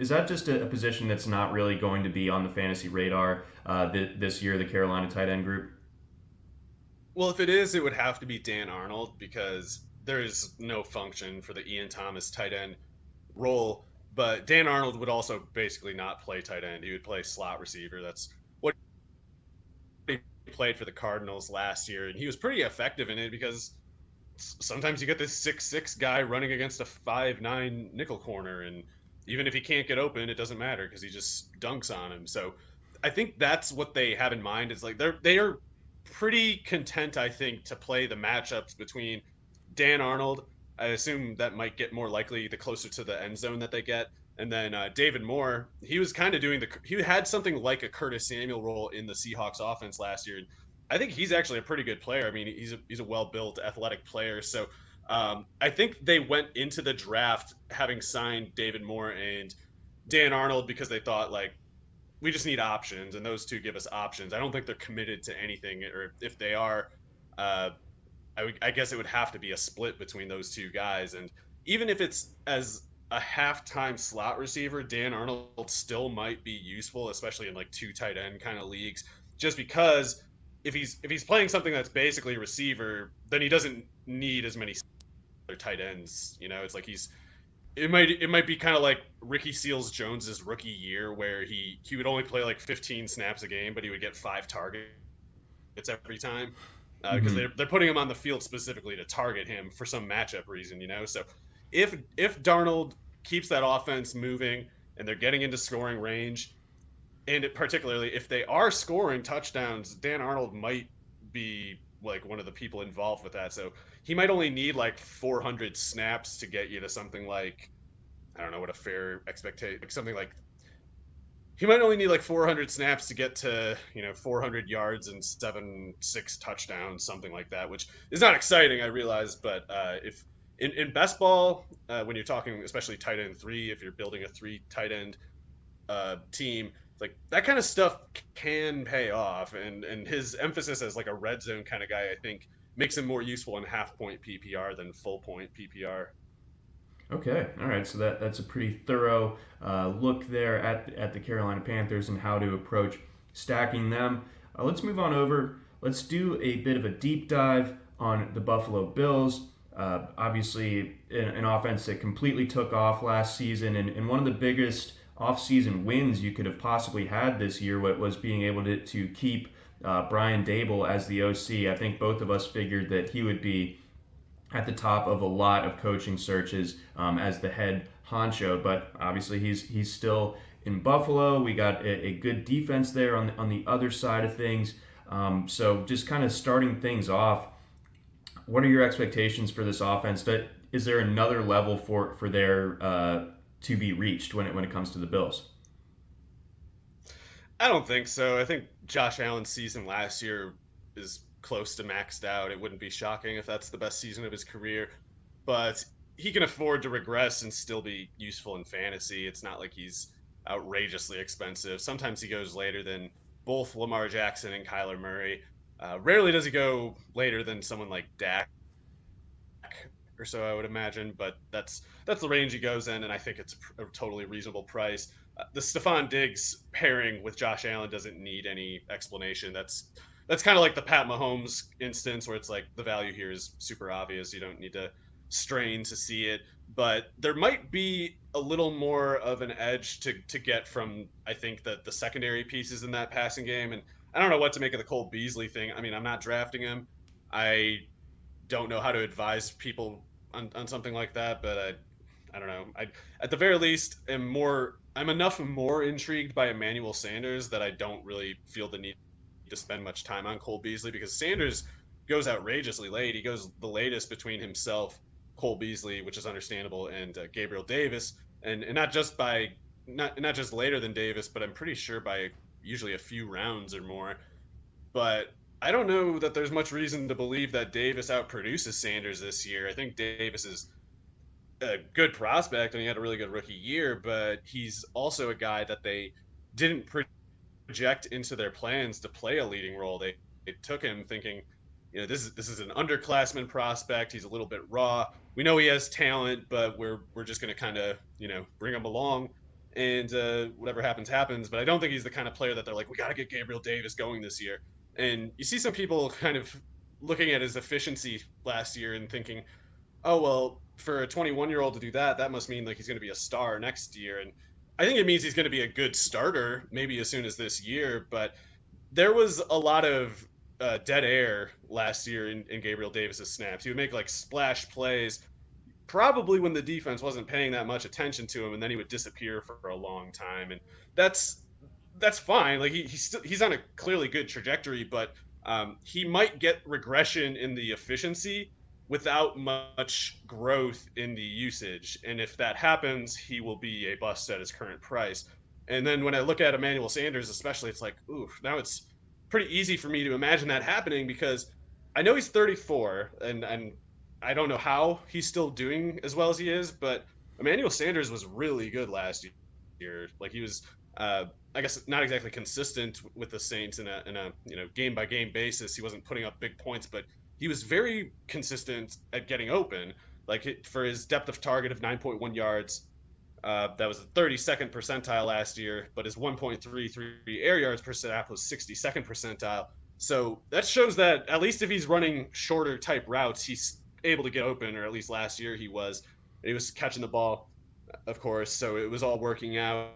that just a position that's not really going to be on the fantasy radar this year? The Carolina tight end group. Well, if it is, it would have to be Dan Arnold because there is no function for the Ian Thomas tight end role. But Dan Arnold would also basically not play tight end. He would play slot receiver. That's what he played for the Cardinals last year. And he was pretty effective in it because sometimes you get this 6'6" guy running against a 5'9" nickel corner. And even if he can't get open, it doesn't matter because he just dunks on him. So I think that's what they have in mind. Is like they are pretty content, I think, to play the matchups between Dan Arnold. I assume that might get more likely the closer to the end zone that they get. And then David Moore, he was kind of doing he had something like a Curtis Samuel role in the Seahawks offense last year. I think he's actually a pretty good player. I mean, he's a well built, athletic player. So I think they went into the draft having signed David Moore and Dan Arnold because they thought like we just need options, and those two give us options. I don't think they're committed to anything, or if they are, uh, I guess it would have to be a split between those two guys. And even if it's as a halftime slot receiver, Dan Arnold still might be useful, especially in like two tight end kind of leagues, just because if he's playing something that's basically a receiver, then he doesn't need as many tight ends. It's like it might be kind of like Ricky Seals Jones's rookie year where he would only play like 15 snaps a game, but he would get 5 targets every time because Mm-hmm. they're putting him on the field specifically to target him for some matchup reason. So if Darnold keeps that offense moving and they're getting into scoring range, and particularly if they are scoring touchdowns, Dan Arnold might be like one of the people involved with that. So he might only need like 400 snaps to get you to something like, I don't know what a fair expectation, like something like he might only need like 400 snaps to get to 400 yards and 7-6 touchdowns, something like that, which is not exciting, I realize. But if in best ball, when you're talking especially tight end three, if you're building a three tight end team, like that kind of stuff can pay off. And his emphasis as like a red zone kind of guy, I think, makes him more useful in half point PPR than full point PPR. Okay, all right. So that's a pretty thorough look there at the Carolina Panthers and how to approach stacking them. Let's move on over. Let's do a bit of a deep dive on the Buffalo Bills. Obviously, an offense that completely took off last season, and one of the biggest offseason wins you could have possibly had this year was being able to keep Brian Dable as the OC. I think both of us figured that he would be at the top of a lot of coaching searches as the head honcho, but obviously he's still in Buffalo. We got a good defense there on the other side of things. So just kind of starting things off, what are your expectations for this offense? Is there another level for their to be reached when it comes to the Bills? I don't think so. I think Josh Allen's season last year is close to maxed out. It wouldn't be shocking if that's the best season of his career, but he can afford to regress and still be useful in fantasy. It's not like he's outrageously expensive. Sometimes he goes later than both Lamar Jackson and Kyler Murray. Rarely does he go later than someone like Dak or so, I would imagine, but that's the range he goes in, and I think it's a totally reasonable price. The Stephon Diggs pairing with Josh Allen doesn't need any explanation. That's kind of like the Pat Mahomes instance where it's like the value here is super obvious. You don't need to strain to see it, but there might be a little more of an edge to get from, I think, the secondary pieces in that passing game. And I don't know what to make of the Cole Beasley thing. I mean, I'm not drafting him. I don't know how to advise people on something like that, but I don't know. I at the very least I'm enough more intrigued by Emmanuel Sanders that I don't really feel the need to spend much time on Cole Beasley because Sanders goes outrageously late. He goes the latest between himself, Cole Beasley, which is understandable, and Gabriel Davis, and not just later than Davis, but I'm pretty sure by usually a few rounds or more. But I don't know that there's much reason to believe that Davis outproduces Sanders this year. I think Davis is a good prospect and he had a really good rookie year, but he's also a guy that they didn't project into their plans to play a leading role. They took him thinking, this is an underclassman prospect. He's a little bit raw. We know he has talent, but we're just going to kind of bring him along, and whatever happens happens. But I don't think he's the kind of player that they're like, we got to get Gabriel Davis going this year. And you see some people kind of looking at his efficiency last year and thinking, oh well, for a 21-year-old to do that, that must mean like he's going to be a star next year. And I think it means he's going to be a good starter maybe as soon as this year. But there was a lot of dead air last year in Gabriel Davis's snaps. He would make like splash plays, probably when the defense wasn't paying that much attention to him, and then he would disappear for a long time. And that's that's fine. Like he's on a clearly good trajectory, but he might get regression in the efficiency without much growth in the usage. And if that happens, he will be a bust at his current price. And then when I look at Emmanuel Sanders, especially, it's like, ooh, now it's pretty easy for me to imagine that happening because I know he's 34, and I don't know how he's still doing as well as he is, but Emmanuel Sanders was really good last year. Like he was, I guess, not exactly consistent with the Saints in a game by game basis. He wasn't putting up big points, but he was very consistent at getting open. Like for his depth of target of 9.1 yards, that was the 32nd percentile last year, but his 1.33 air yards per snap was 62nd percentile. So that shows that at least if he's running shorter type routes, he's able to get open, or at least last year he was. And he was catching the ball, of course, so it was all working out.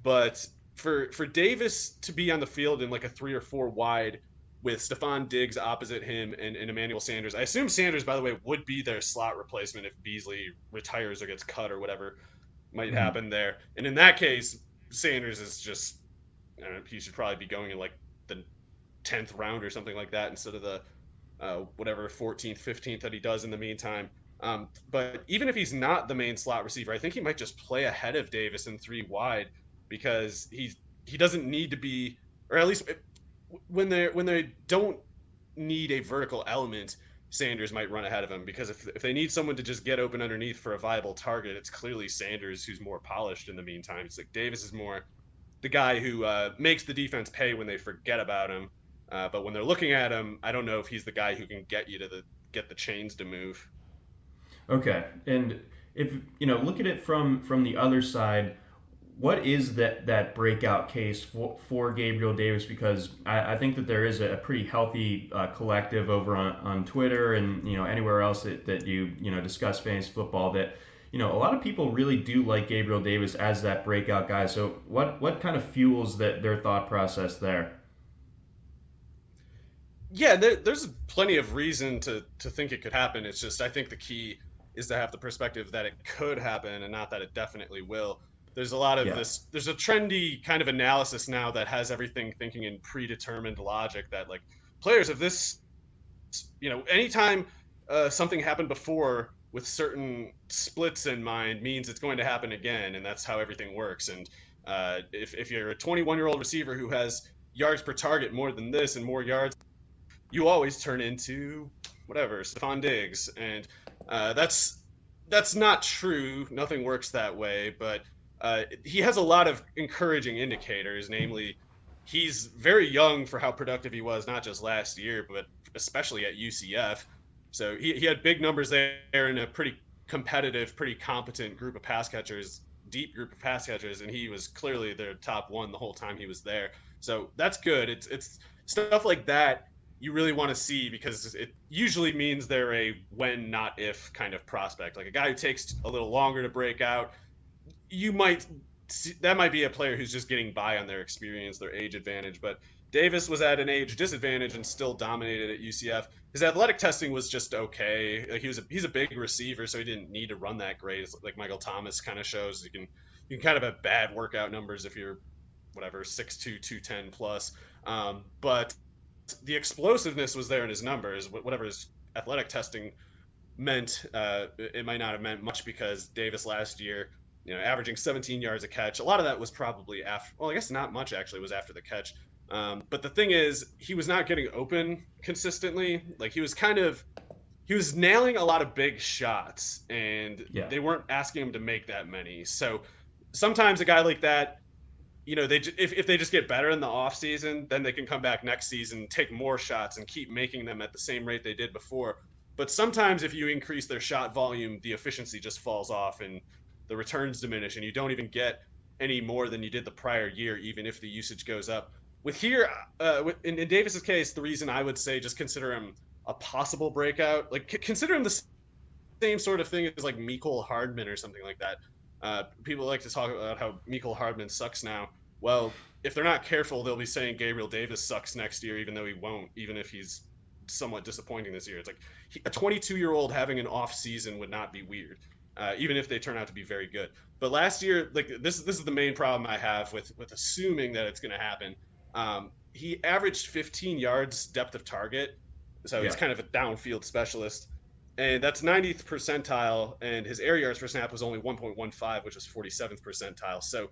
But for Davis to be on the field in like a 3 or 4 wide with Stephon Diggs opposite him and Emmanuel Sanders, I assume Sanders, by the way, would be their slot replacement if Beasley retires or gets cut or whatever might happen there. And in that case, Sanders is just, I don't know, he should probably be going in like the 10th round or something like that instead of the whatever 14th, 15th that he does in the meantime. But even if he's not the main slot receiver, I think he might just play ahead of Davis in 3 wide because he doesn't need to be, or at least when they don't need a vertical element, Sanders might run ahead of him because if they need someone to just get open underneath for a viable target, it's clearly Sanders who's more polished in the meantime. It's like Davis is more the guy who makes the defense pay when they forget about him. But when they're looking at him, I don't know if he's the guy who can get you to get the chains to move. Okay, and if look at it from the other side, what is that breakout case for Gabriel Davis? Because I think that there is a pretty healthy collective over on Twitter and anywhere else that you discuss fantasy football that a lot of people really do like Gabriel Davis as that breakout guy. So what kind of fuels their thought process there? Yeah, there's plenty of reason to think it could happen. It's just I think the key is to have the perspective that it could happen and not that it definitely will. There's a lot of this. There's a trendy kind of analysis now that has everything thinking in predetermined logic that like players of this, anytime something happened before with certain splits in mind means it's going to happen again, and that's how everything works. And if you're a 21-year-old receiver who has yards per target more than this and more yards, you always turn into whatever Stephon Diggs, and that's not true. Nothing works that way, but he has a lot of encouraging indicators. Namely, he's very young for how productive he was, not just last year, but especially at UCF. So he had big numbers there in a pretty competitive, pretty competent group of pass catchers, deep group of pass catchers, and he was clearly their top one the whole time he was there. So that's good. It's stuff like that you really want to see because it usually means they're a when not if kind of prospect. Like a guy who takes a little longer to break out, that might be a player who's just getting by on their experience, their age advantage. But Davis was at an age disadvantage and still dominated at UCF. His athletic testing was just okay. Like he's a big receiver, so he didn't need to run that great. It's like Michael Thomas kind of shows you can kind of have bad workout numbers if you're whatever 6'2", 210 plus. But the explosiveness was there in his numbers. Whatever his athletic testing meant, it might not have meant much because Davis last year averaging 17 yards a catch. A lot of that was probably after. Well, I guess not much actually was after the catch. But the thing is, he was not getting open consistently. Like he was nailing a lot of big shots, and Yeah. they weren't asking him to make that many. So sometimes a guy like that, if they just get better in the off season, then they can come back next season, take more shots, and keep making them at the same rate they did before. But sometimes if you increase their shot volume, the efficiency just falls off and the returns diminish, and you don't even get any more than you did the prior year, even if the usage goes up. With here, in Davis's case, the reason I would say just consider him a possible breakout, like consider him the same sort of thing as like Mecole Hardman or something like that. People like to talk about how Mecole Hardman sucks now. Well, if they're not careful, they'll be saying Gabriel Davis sucks next year, even though he won't, even if he's somewhat disappointing this year. It's like a 22-year-old having an off season would not be weird, even if they turn out to be very good. But last year, like this is the main problem I have with assuming that it's going to happen. He averaged 15 yards depth of target, so he's Yeah. kind of a downfield specialist, and that's 90th percentile. And his air yards per snap was only 1.15, which is 47th percentile. So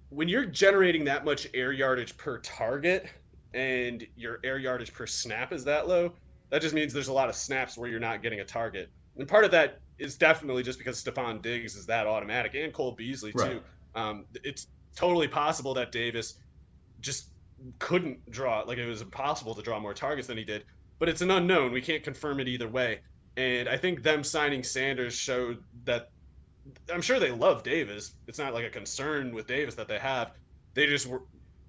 when you're generating that much air yardage per target and your air yardage per snap is that low, that just means there's a lot of snaps where you're not getting a target. And part of that is definitely just because Stephon Diggs is that automatic, and Cole Beasley Right. too. It's totally possible that Davis just couldn't draw, like it was impossible to draw more targets than he did, but it's an unknown. We can't confirm it either way. And I think them signing Sanders showed that I'm sure they love Davis. It's not like a concern with Davis that they have. They just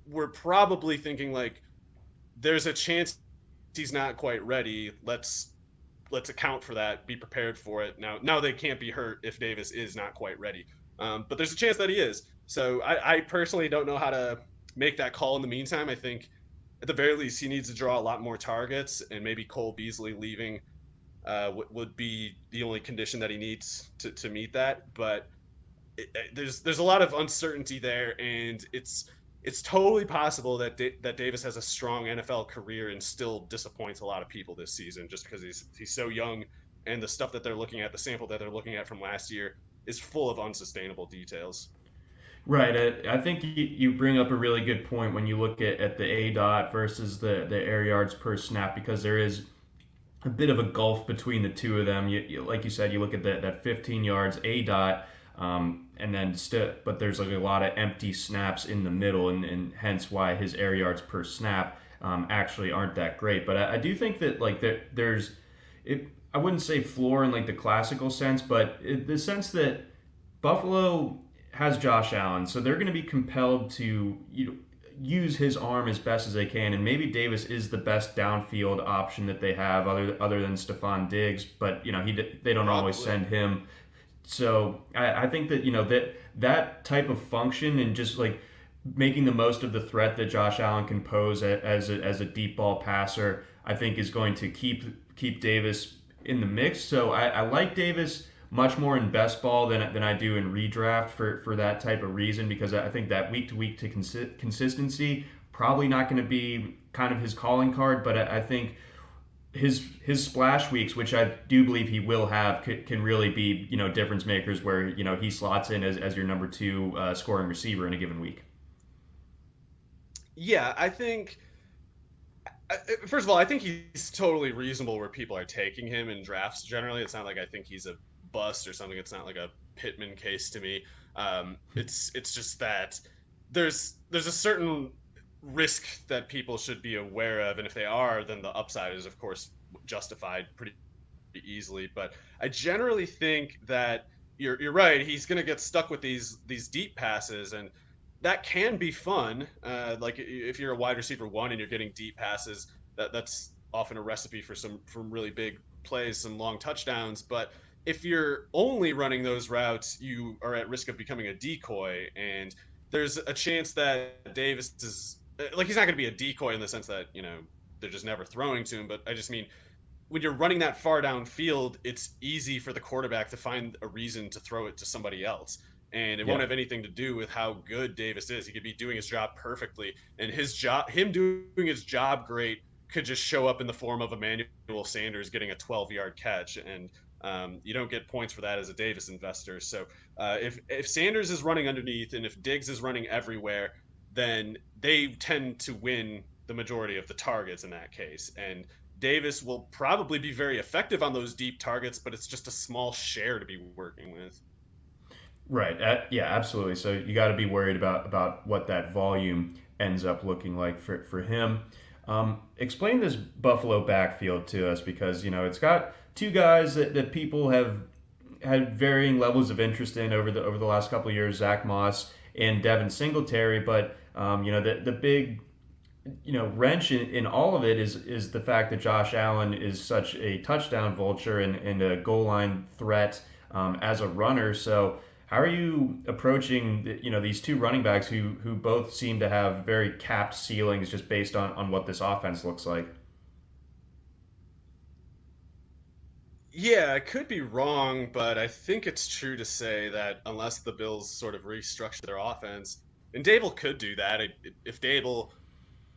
were probably thinking like there's a chance he's not quite ready. Let's account for that. Be prepared for it. Now they can't be hurt if Davis is not quite ready. But there's a chance that he is. So I personally don't know how to make that call in the meantime. I think at the very least he needs to draw a lot more targets, and maybe Cole Beasley leaving would be the only condition that he needs to meet that. But there's a lot of uncertainty there, and it's totally possible that that Davis has a strong NFL career and still disappoints a lot of people this season just because he's so young, and the stuff that they're looking at, the sample that they're looking at from last year, is full of unsustainable details. Right. I think you bring up a really good point when you look at the A dot versus the air yards per snap, because there is a bit of a gulf between the two of them. Like you said, you look at that 15 yards A dot, and then but there's like a lot of empty snaps in the middle, and hence why his air yards per snap actually aren't that great. But I do think that like there's it. I wouldn't say floor in like the classical sense, but the sense that Buffalo has Josh Allen, so they're going to be compelled to use his arm as best as they can, and maybe Davis is the best downfield option that they have, other than Stephon Diggs. But they don't always Probably. send him. So I think that that type of function, and just like making the most of the threat that Josh Allen can pose as a deep ball passer, I think is going to keep Davis in the mix. So I like Davis much more in best ball than I do in redraft for that type of reason, because I think that week to week to consistency probably not going to be kind of his calling card. But I think his splash weeks, which I do believe he will have, can really be difference makers, where he slots in as your number two scoring receiver in a given week. Yeah, I think first of all, I think he's totally reasonable where people are taking him in drafts. Generally, it's not like I think he's a bust or something. It's not like a Pittman case to me. It's just that there's a certain risk that people should be aware of, and if they are, then the upside is of course justified pretty easily. But I generally think that you're right. He's going to get stuck with these deep passes, and that can be fun. Like if you're a wide receiver one and you're getting deep passes, that's often a recipe for some really big plays, some long touchdowns. But if you're only running those routes, you are at risk of becoming a decoy, and there's a chance that Davis is like, he's not going to be a decoy in the sense that they're just never throwing to him. But I just mean, when you're running that far downfield, it's easy for the quarterback to find a reason to throw it to somebody else. And it won't Yeah. have anything to do with how good Davis is. He could be doing his job perfectly, and him doing his job great, could just show up in the form of Emmanuel Sanders getting a 12-yard catch. And You don't get points for that as a Davis investor. So if Sanders is running underneath and if Diggs is running everywhere, then they tend to win the majority of the targets in that case. And Davis will probably be very effective on those deep targets, but it's just a small share to be working with. Right. Yeah, absolutely. So you got to be worried about what that volume ends up looking like for him. Explain this Buffalo backfield to us because it's got two guys that people have had varying levels of interest in over the last couple of years, Zach Moss and Devin Singletary. But the big wrench in all of it is the fact that Josh Allen is such a touchdown vulture and a goal line threat as a runner. So how are you approaching these two running backs who both seem to have very capped ceilings just based on what this offense looks like? Yeah, I could be wrong, but I think it's true to say that unless the Bills sort of restructure their offense, and Dable could do that. If Dable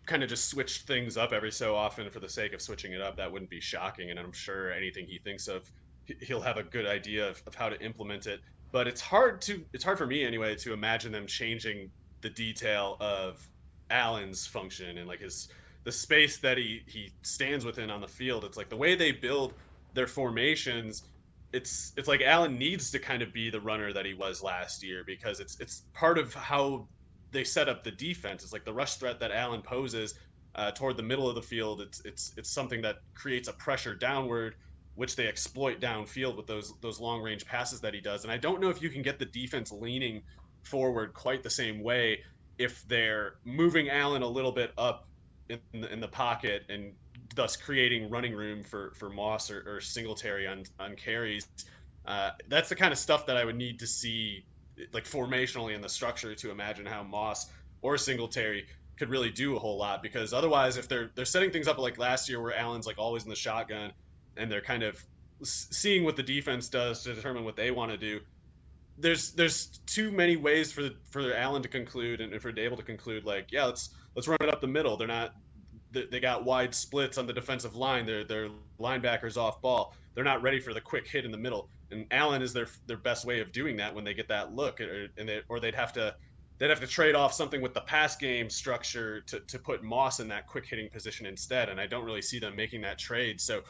kind of just switched things up every so often for the sake of switching it up, that wouldn't be shocking. And I'm sure anything he thinks of, he'll have a good idea of how to implement it. But it's hard for me anyway to imagine them changing the detail of Allen's function and like the space that he stands within on the field. It's like the way they build their formations. It's like Allen needs to kind of be the runner that he was last year because it's part of how they set up the defense. It's like the rush threat that Allen poses toward the middle of the field. It's something that creates a pressure downward, which they exploit downfield with those long range passes that he does. And I don't know if you can get the defense leaning forward quite the same way if they're moving Allen a little bit up in the pocket and thus creating running room for Moss or Singletary on carries. That's the kind of stuff that I would need to see like formationally in the structure to imagine how Moss or Singletary could really do a whole lot because otherwise if they're setting things up like last year where Allen's like always in the shotgun and they're kind of seeing what the defense does to determine what they want to do, there's too many ways for Allen to conclude and for Dable to conclude like yeah let's run it up the middle. They got wide splits on the defensive line. Their linebackers off ball. They're not ready for the quick hit in the middle. And Allen is their best way of doing that when they get that look, or they'd have to trade off something with the pass game structure to put Moss in that quick hitting position instead. And I don't really see them making that trade. So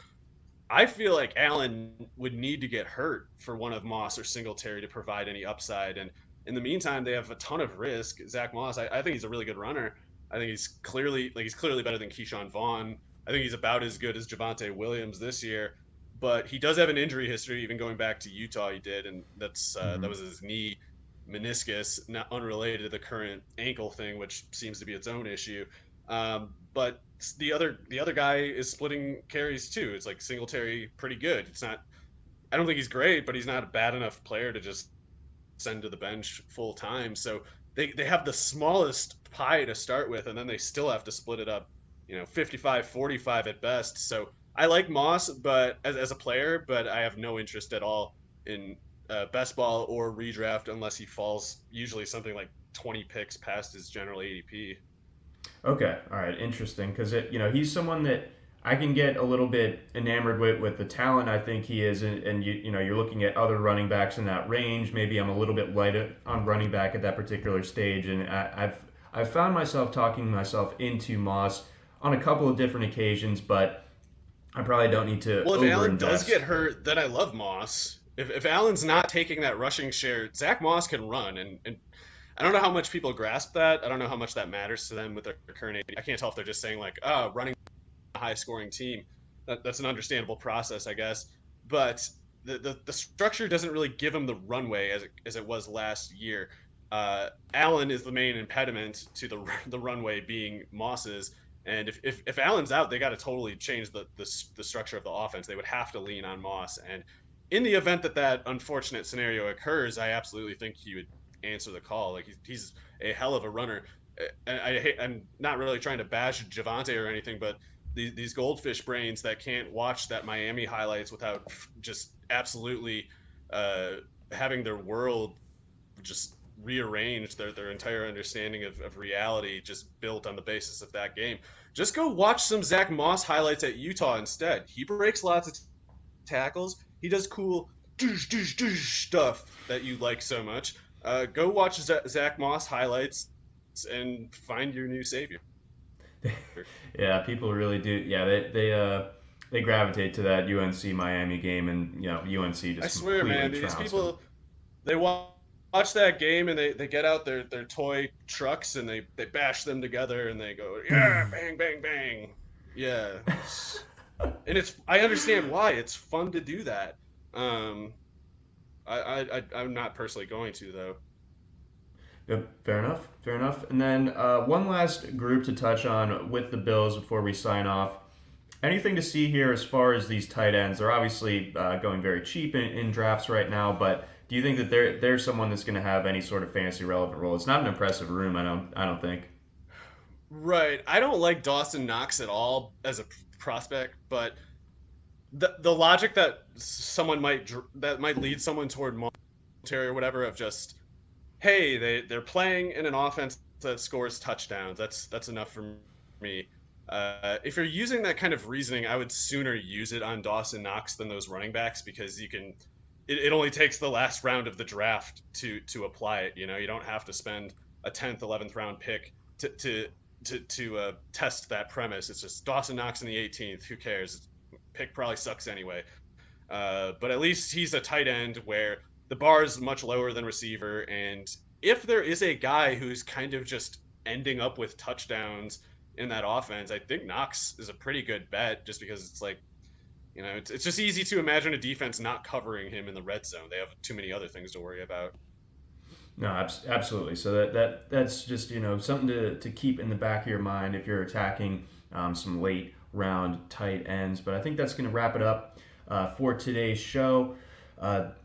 I feel like Allen would need to get hurt for one of Moss or Singletary to provide any upside. And in the meantime, they have a ton of risk. Zach Moss, I think he's a really good runner. I think he's clearly better than Keyshawn Vaughn. I think he's about as good as Javonte Williams this year, but he does have an injury history. Even going back to Utah, he did, and that was his knee meniscus, not unrelated to the current ankle thing, which seems to be its own issue. But the other guy is splitting carries too. It's like Singletary, pretty good. It's not. I don't think he's great, but he's not a bad enough player to just send to the bench full time. So they have the smallest pie to start with, and then they still have to split it up, 55-45 at best. So I like Moss, but as a player, but I have no interest at all in best ball or redraft unless he falls usually something like 20 picks past his general ADP. Okay, all right, interesting. Because he's someone that I can get a little bit enamored with the talent I think he is, and you're looking at other running backs in that range. Maybe I'm a little bit light on running back at that particular stage, and I've found myself talking myself into Moss on a couple of different occasions, but I probably don't need to Well, if Allen does overinvest. get hurt, then I love Moss. If Allen's not taking that rushing share, Zach Moss can run, and I don't know how much people grasp that. I don't know how much that matters to them with their current ADP. I can't tell if they're just saying like, oh, running a high scoring team. That's an understandable process, I guess. But the structure doesn't really give him the runway as it was last year. Allen is the main impediment to the runway being Moss's. And if Allen's out, they got to totally change the structure of the offense. They would have to lean on Moss. And in the event that unfortunate scenario occurs, I absolutely think he would answer the call. Like he's a hell of a runner. And I'm not really trying to bash Javante or anything, but these goldfish brains that can't watch that Miami highlights without just absolutely having their world just rearranged, their entire understanding of reality just built on the basis of that game. Just go watch some Zach Moss highlights at Utah instead. He breaks lots of tackles. he does cool stuff that you like so much. Go watch Zach Moss highlights and find your new savior. Yeah, people really do. Yeah, they gravitate to that UNC Miami game, and UNC just I swear, completely man, these trounced them. people they watch that game and they get out their toy trucks and they bash them together and they go, yeah, bang bang bang, yeah. And I understand why. It's fun to do that. Um, I'm not personally going to though. Yep, fair enough. Fair enough. And then one last group to touch on with the Bills before we sign off. Anything to see here as far as these tight ends? They're obviously going very cheap in drafts right now, but do you think that they're someone that's going to have any sort of fantasy relevant role? It's not an impressive room, I don't think. Right. I don't like Dawson Knox at all as a prospect, but the logic that that might lead someone toward Montary or whatever of just, hey, they're playing in an offense that scores touchdowns. That's enough for me. If you're using that kind of reasoning, I would sooner use it on Dawson Knox than those running backs, because you can. It only takes the last round of the draft to apply it. You don't have to spend a 10th, 11th round pick to test that premise. It's just Dawson Knox in the 18th. Who cares? Pick probably sucks anyway. But at least he's a tight end where the bar is much lower than receiver. And if there is a guy who's kind of just ending up with touchdowns in that offense, I think Knox is a pretty good bet, just because it's like, it's just easy to imagine a defense not covering him in the red zone. They have too many other things to worry about. No, absolutely. So that's just something to keep in the back of your mind if you're attacking some late round tight ends. But I think that's going to wrap it up for today's show.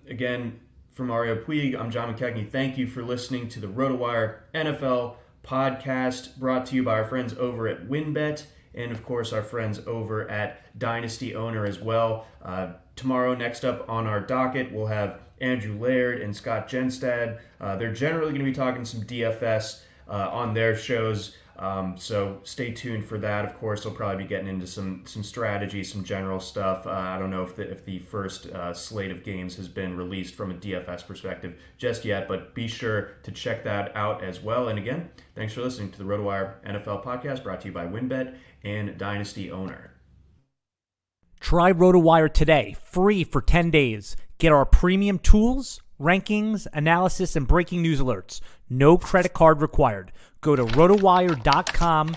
Again, for Mario Puig, I'm John McKechnie. Thank you for listening to the RotoWire NFL podcast, brought to you by our friends over at WinBet, and of course our friends over at Dynasty Owner as well. Tomorrow, next up on our docket, we'll have Andrew Laird and Scott Genstad. They're generally going to be talking some DFS on their shows, so stay tuned for that. Of course, they'll probably be getting into some strategy, some general stuff. I don't know if the first slate of games has been released from a DFS perspective just yet, but be sure to check that out as well. And again, thanks for listening to the RotoWire NFL podcast, brought to you by WinBet and Dynasty Owner. Try RotoWire today, free for 10 days. Get our premium tools, rankings, analysis, and breaking news alerts. No credit card required. Go to rotowire.com/